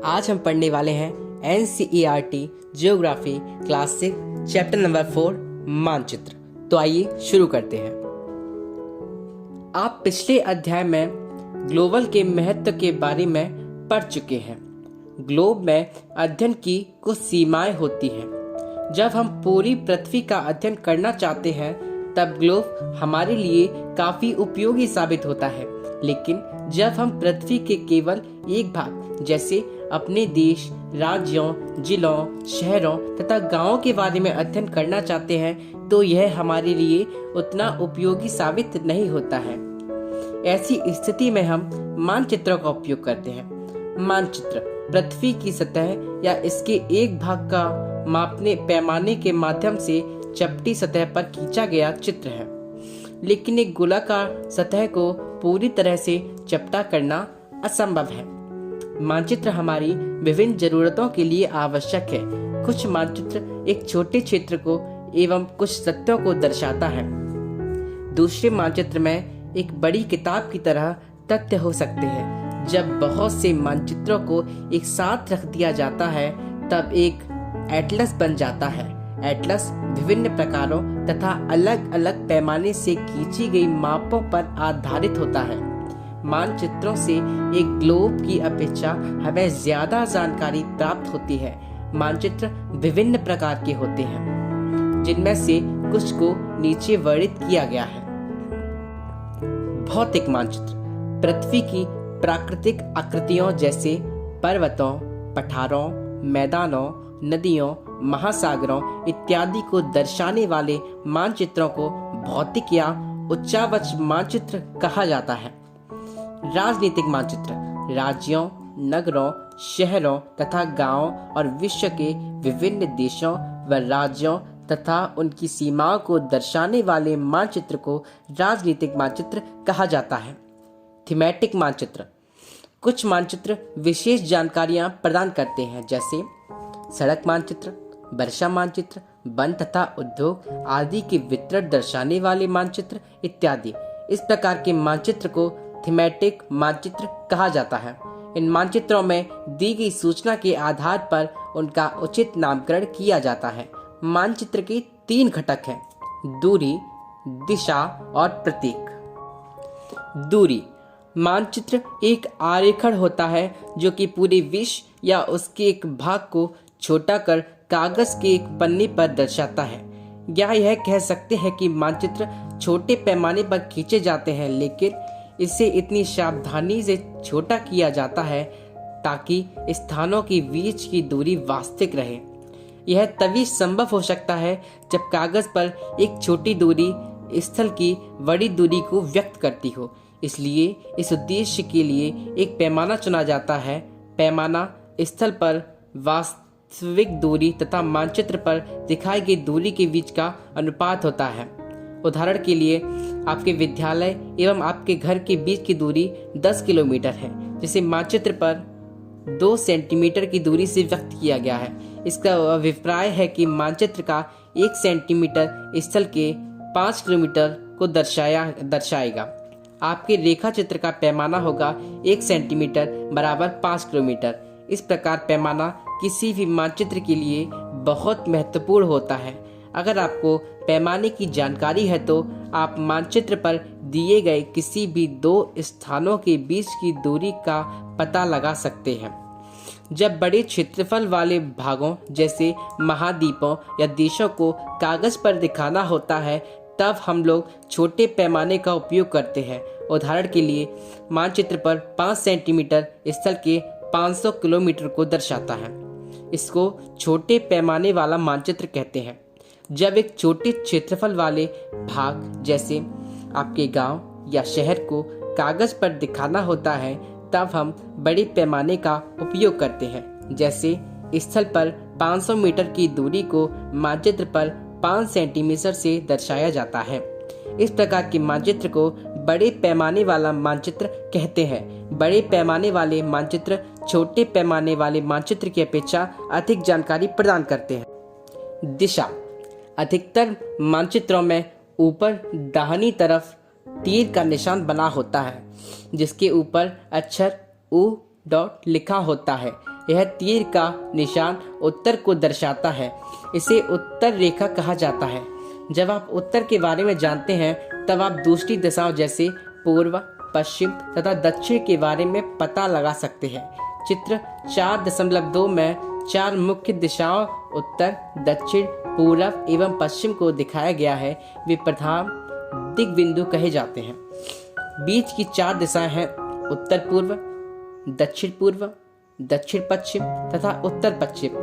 आज हम पढ़ने वाले हैं NCERT geography class 6 chapter number 4 मानचित्र। तो आइए शुरू करते हैं। आप पिछले अध्याय में ग्लोबल के महत्व के बारे में पढ़ चुके हैं। ग्लोब में अध्ययन की कुछ सीमाएं होती हैं। जब हम पूरी पृथ्वी का अध्ययन करना चाहते हैं तब ग्लोब हमारे लिए काफी उपयोगी साबित होता है, लेकिन जब हम पृथ्वी के केवल एक भाग जैसे अपने देश, राज्यों, जिलों, शहरों तथा गांवों के बारे में अध्ययन करना चाहते हैं तो यह हमारे लिए उतना उपयोगी साबित नहीं होता है। ऐसी स्थिति में हम मानचित्रों का उपयोग करते हैं। मानचित्र पृथ्वी की सतह या इसके एक भाग का मापने पैमाने के माध्यम से चपटी सतह पर खींचा गया चित्र है, लेकिन एक गोलाकार सतह को पूरी तरह से चपटा करना असंभव है। मानचित्र हमारी विभिन्न जरूरतों के लिए आवश्यक है। कुछ मानचित्र एक छोटे क्षेत्र को एवं कुछ तथ्यों को दर्शाता है। दूसरे मानचित्र में एक बड़ी किताब की तरह तथ्य हो सकते हैं। जब बहुत से मानचित्रों को एक साथ रख दिया जाता है तब एक एटलस बन जाता है। एटलस विभिन्न प्रकारों तथा अलग अलग पैमाने से खींची गई मापों पर आधारित होता है। मानचित्रों से एक ग्लोब की अपेक्षा हमें ज्यादा जानकारी प्राप्त होती है। मानचित्र विभिन्न प्रकार के होते हैं, जिनमें से कुछ को नीचे वर्णित किया गया है। भौतिक मानचित्र पृथ्वी की प्राकृतिक आकृतियों जैसे पर्वतों, पठारों, मैदानों, नदियों, महासागरों इत्यादि को दर्शाने वाले मानचित्रों को भौतिक या उच्चावच मानचित्र कहा जाता है। राजनीतिक मानचित्र राज्यों, नगरों, शहरों तथा गांवों और विश्व के विभिन्न देशों व राज्यों तथा उनकी सीमाओं को दर्शाने वाले मानचित्र को राजनीतिक मानचित्र कहा जाता है। थीमेटिक मानचित्र कुछ मानचित्र विशेष जानकारियां प्रदान करते हैं, जैसे सड़क मानचित्र, वर्षा मानचित्र, वन तथा उद्योग आदि के वितरण दर्शाने वाले मानचित्र इत्यादि। इस प्रकार के मानचित्र को थीमेटिक मानचित्र कहा जाता है। इन मानचित्रों में दी गई सूचना के आधार पर उनका उचित नामकरण किया जाता है। मानचित्र के 3 घटक हैं: दूरी, दिशा और प्रतीक। दूरी मानचित्र एक आरेखण होता है जो कि पूरे विश्व या उसके एक भाग को छोटा कर कागज के एक पन्ने पर दर्शाता है। या यह कह सकते हैं कि मानचित्र छोटे पैमाने पर खींचे जाते हैं, लेकिन इसे इतनी सावधानी से छोटा किया जाता है ताकि स्थानों के बीच की दूरी वास्तविक रहे। यह तभी संभव हो सकता है जब कागज पर एक छोटी दूरी स्थल की बड़ी दूरी को व्यक्त करती हो। इसलिए इस उद्देश्य के लिए एक पैमाना चुना जाता है। पैमाना स्थल पर वास्तविक दूरी तथा मानचित्र पर दिखाई गई दूरी के बीच का अनुपात होता है। उदाहरण के लिए आपके विद्यालय एवं आपके घर के बीच की दूरी 10 किलोमीटर है, जिसे मानचित्र पर 2 सेंटीमीटर की दूरी से व्यक्त किया गया है। इसका अभिप्राय है कि मानचित्र का 1 सेंटीमीटर स्थल के 5 किलोमीटर को दर्शाएगा। आपके रेखा चित्र का पैमाना होगा 1 सेंटीमीटर बराबर 5 किलोमीटर। इस प्रकार पैमाना किसी भी मानचित्र के लिए बहुत महत्वपूर्ण होता है। अगर आपको पैमाने की जानकारी है तो आप मानचित्र पर दिए गए किसी भी 2 स्थानों के बीच की दूरी का पता लगा सकते हैं। जब बड़े क्षेत्रफल वाले भागों जैसे महाद्वीपों या देशों को कागज पर दिखाना होता है तब हम लोग छोटे पैमाने का उपयोग करते हैं। उदाहरण के लिए मानचित्र पर 5 सेंटीमीटर स्थल के 500 किलोमीटर को दर्शाता है। इसको छोटे पैमाने वाला मानचित्र कहते हैं। जब एक छोटे क्षेत्रफल वाले भाग जैसे आपके गांव या शहर को कागज पर दिखाना होता है तब हम बड़े पैमाने का उपयोग करते हैं। जैसे स्थल पर 500 मीटर की दूरी को मानचित्र पर 5 सेंटीमीटर से दर्शाया जाता है। इस प्रकार के मानचित्र को बड़े पैमाने वाला मानचित्र कहते हैं। बड़े पैमाने वाले मानचित्र छोटे पैमाने वाले मानचित्र की अपेक्षा अधिक जानकारी प्रदान करते हैं। दिशा अधिकतर मानचित्रों में ऊपर दाहिनी तरफ तीर का निशान बना होता है, जिसके ऊपर अक्षर U लिखा होता है। यह तीर का निशान उत्तर को दर्शाता है। इसे उत्तर रेखा कहा जाता है। जब आप उत्तर के बारे में जानते हैं तब आप दूसरी दिशाओं जैसे पूर्व, पश्चिम तथा दक्षिण के बारे में पता लगा सकते हैं। चित्र 4.2 में 4 मुख्य दिशाओं उत्तर, दक्षिण, पूर्व एवं पश्चिम को दिखाया गया है। वे प्रधान दिग्बिंदु कहे जाते हैं। बीच की 4 दिशाएं हैं उत्तर पूर्व, दक्षिण पूर्व, दक्षिण पश्चिम तथा उत्तर पश्चिम।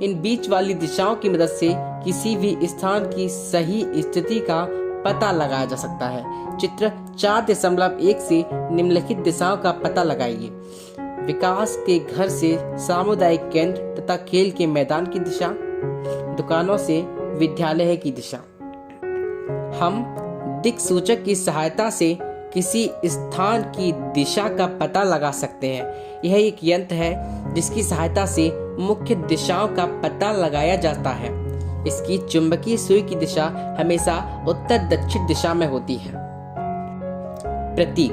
इन बीच वाली दिशाओं की मदद से किसी भी स्थान की सही स्थिति का पता लगाया जा सकता है। चित्र 4.1 से निम्नलिखित दिशाओं का पता लगाइए। विकास के घर से सामुदायिक केंद्र तथा खेल के मैदान की दिशा, दुकानों से विद्यालय की दिशा। हम दिक्सूचक की सहायता से किसी स्थान की दिशा का पता लगा सकते हैं। यह एक यंत्र है जिसकी सहायता से मुख्य दिशाओं का पता लगाया जाता है। इसकी चुंबकीय सुई की दिशा हमेशा उत्तर दक्षिण दिशा में होती है। प्रतीक,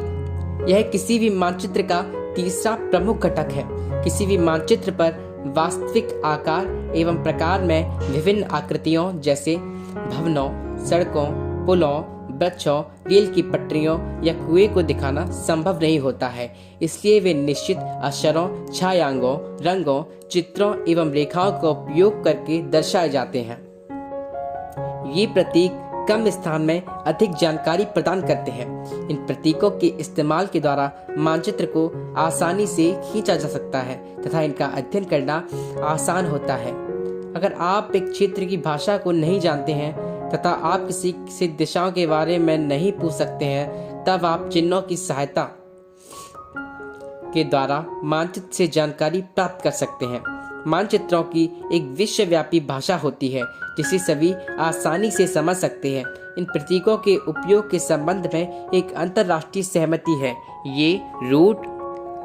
यह किसी भी मानचित्र का तीसरा प्रमुख घटक है। किसी भी मानचित्र पर वास्तविक आकार एवं प्रकार में विभिन्न आकृतियों जैसे भवनों, सड़कों, पुलों, वृक्षों, रेल की पटरियों या कुएं को दिखाना संभव नहीं होता है। इसलिए वे निश्चित अक्षरों, छायांगों, रंगों, चित्रों एवं रेखाओं का उपयोग करके दर्शाए जाते हैं। ये प्रतीक कम स्थान में अधिक जानकारी प्रदान करते हैं। इन प्रतीकों के इस्तेमाल के द्वारा मानचित्र को आसानी से खींचा जा सकता है तथा इनका अध्ययन करना आसान होता है। अगर आप एक क्षेत्र की भाषा को नहीं जानते हैं तथा आप किसी दिशाओं के बारे में नहीं पूछ सकते हैं, तब आप चिन्हों की सहायता के द्वारा मानचित्र से जानकारी प्राप्त कर सकते हैं। मानचित्रों की एक विश्वव्यापी भाषा होती है जिसे सभी आसानी से समझ सकते हैं। इन प्रतीकों के उपयोग के संबंध में एक अंतर्राष्ट्रीय सहमति है। ये रूट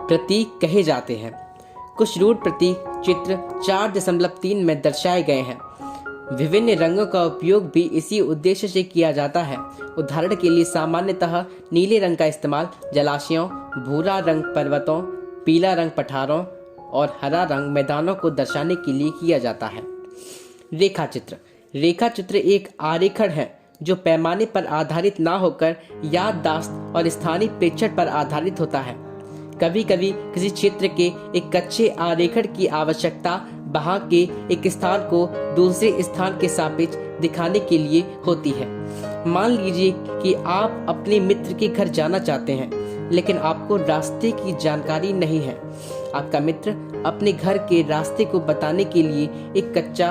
प्रतीक कहे जाते हैं। कुछ रूट प्रतीक चित्र 4.3 में दर्शाए गए हैं। विभिन्न रंगों का उपयोग भी इसी उद्देश्य से किया जाता है। उदाहरण के लिए सामान्यतः नीले रंग का इस्तेमाल जलाशयों, भूरा रंग पर्वतों, पीला रंग पठारों और हरा रंग मैदानों को दर्शाने के लिए किया जाता है। रेखाचित्र, रेखाचित्र एक आरेखण है जो पैमाने पर आधारित ना होकर याददाश्त और स्थानीय प्रेक्षण पर आधारित होता है। कभी कभी किसी क्षेत्र के एक कच्चे आरेखण की आवश्यकता वहां के एक स्थान को दूसरे स्थान के सापेक्ष दिखाने के लिए होती है। मान लीजिए कि आप अपने मित्र के घर जाना चाहते हैं लेकिन आपको रास्ते की जानकारी नहीं है। आपका मित्र अपने घर के रास्ते को बताने के लिए एक कच्चा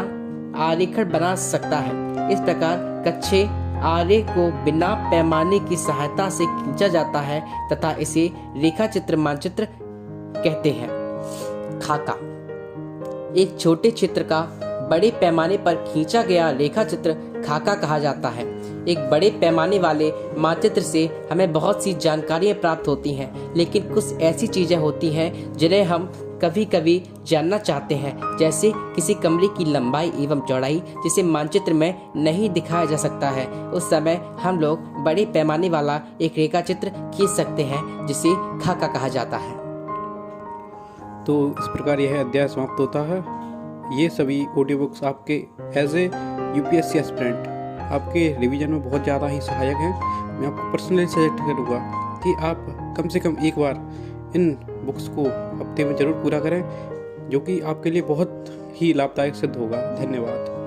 आरेखण बना सकता है। इस प्रकार कच्चे आरेख को बिना पैमाने की सहायता से खींचा जाता है तथा इसे रेखाचित्र मानचित्र कहते हैं। खाका, एक छोटे क्षेत्र का बड़े पैमाने पर खींचा गया रेखाचित्र खाका कहा जाता है। एक बड़े पैमाने वाले मानचित्र से हमें बहुत सी जानकारियां प्राप्त होती हैं, लेकिन कुछ ऐसी चीजें होती हैं जिन्हें हम कभी कभी जानना चाहते हैं, जैसे किसी कमरे की लंबाई एवं चौड़ाई जिसे मानचित्र में नहीं दिखाया जा सकता है। उस समय हम लोग बड़े पैमाने वाला एक रेखाचित्र खींच सकते हैं जिसे खाका कहा जाता है। तो इस प्रकार यह अध्याय समाप्त होता है। ये सभी ऑडियो बुक्स आपके एज ए यूपीएससी एस्पिरेंट आपके रिवीजन में बहुत ज़्यादा ही सहायक हैं। मैं आपको पर्सनली सजेस्ट करूँगा कि आप कम से कम एक बार इन बुक्स को हफ्ते में ज़रूर पूरा करें, जो कि आपके लिए बहुत ही लाभदायक सिद्ध होगा। धन्यवाद।